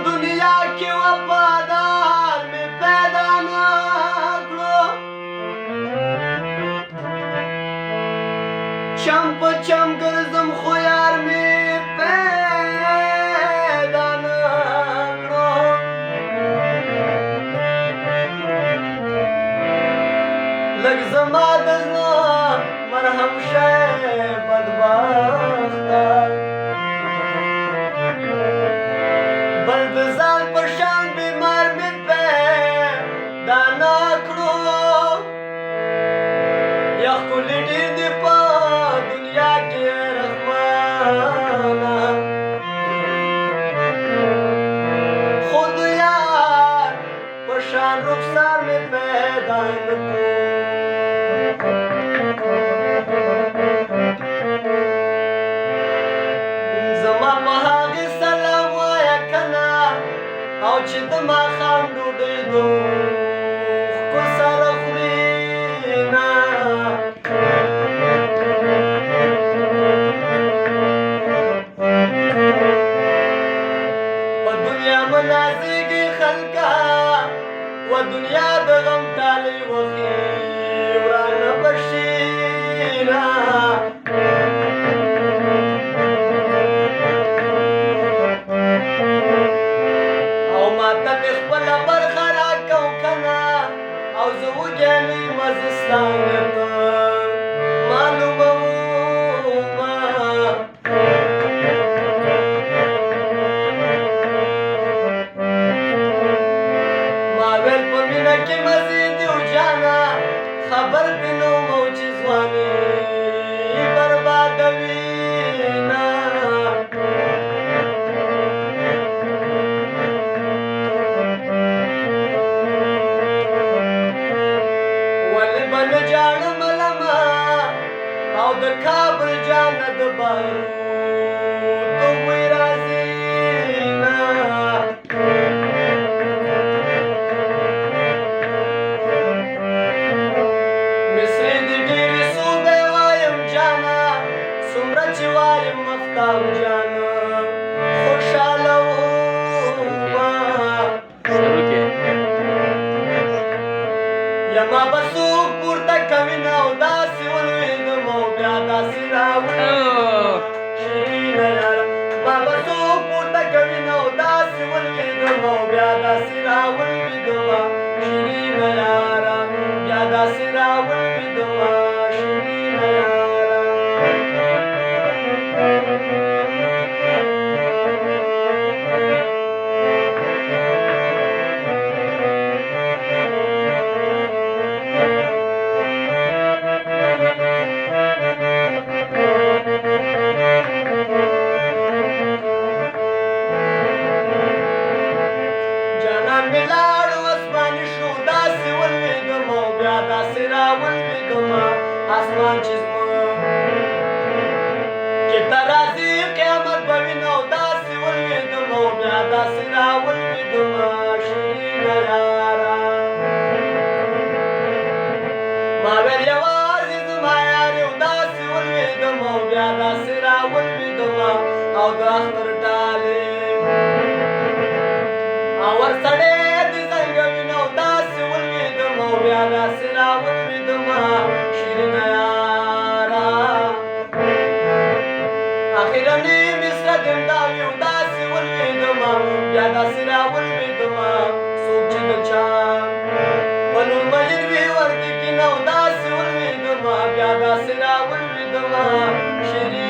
دنیا کې وفادار مې پیدا نه کړو چم په چم ګرځم خو یار مې پیدا نه کړو لږ زما د زړه مرهم شی بدبخته بل د ځان په شان بیمار مې پیدا نه کړو یا ښکلي ډېر دي په دنیا کې رحمانه خو د یار په شان رخسار مې پیدا نه کړو زما په هغې سلام وایه که نه او چې د ماښام ډوډۍ د اوښکو سره خوري نه په دنیا منازېږي خلکه و دنیا د غم ډالۍ وخي ورانه به شي نه او ماته مې خپله برخه راکو که نه او زه وږی نه یم زه ستا ورته معلومومه ما ویل په مینه کې مزې دي و جانه خبر دې نه وم او چې ځواني بربادوي نه ولې به نه جاړم لمه او د کابل جانه د بارودو بوی راځي نه مصري دې ډېرې صوبې وایم جانه څومره چې وایم مفتاح جانه خوشحاله ومه یما به څوک پورته کوي نه او داسې ولوېدم او بیا داسې راوړم شیرینه یاره ما به څوک پورته کوي نه او داسې ولوېدم او بیا داسې راولوېدم شیرینه یاره بیا داسې راولوېدم شیرینه یاره مې لاړ اسماني شو داسې ولوېدم او بیا داسې راولوېدم اسمان چې زموږ کې ته راځي قیامت به وي نو داسې ولوېدم او بیا داسې راولوېدم شیرینه یاره ما ویل یوازې زما یار یو داسې ولوېدم او بیا داسې راولوېدم او د اختر ډالۍ او ورسړی د زنګوي نو داسې ولوېدم او بیا داسې راولوېدم شیرینه یاره اخرنۍ مصره دم دا وي او داسې ولوېدم بیا داسې راولوېدم څوک چې د چا په لور مین وي ورته کښېنه او داسې ولوېدم بیا داسې راولوېدم شیرینه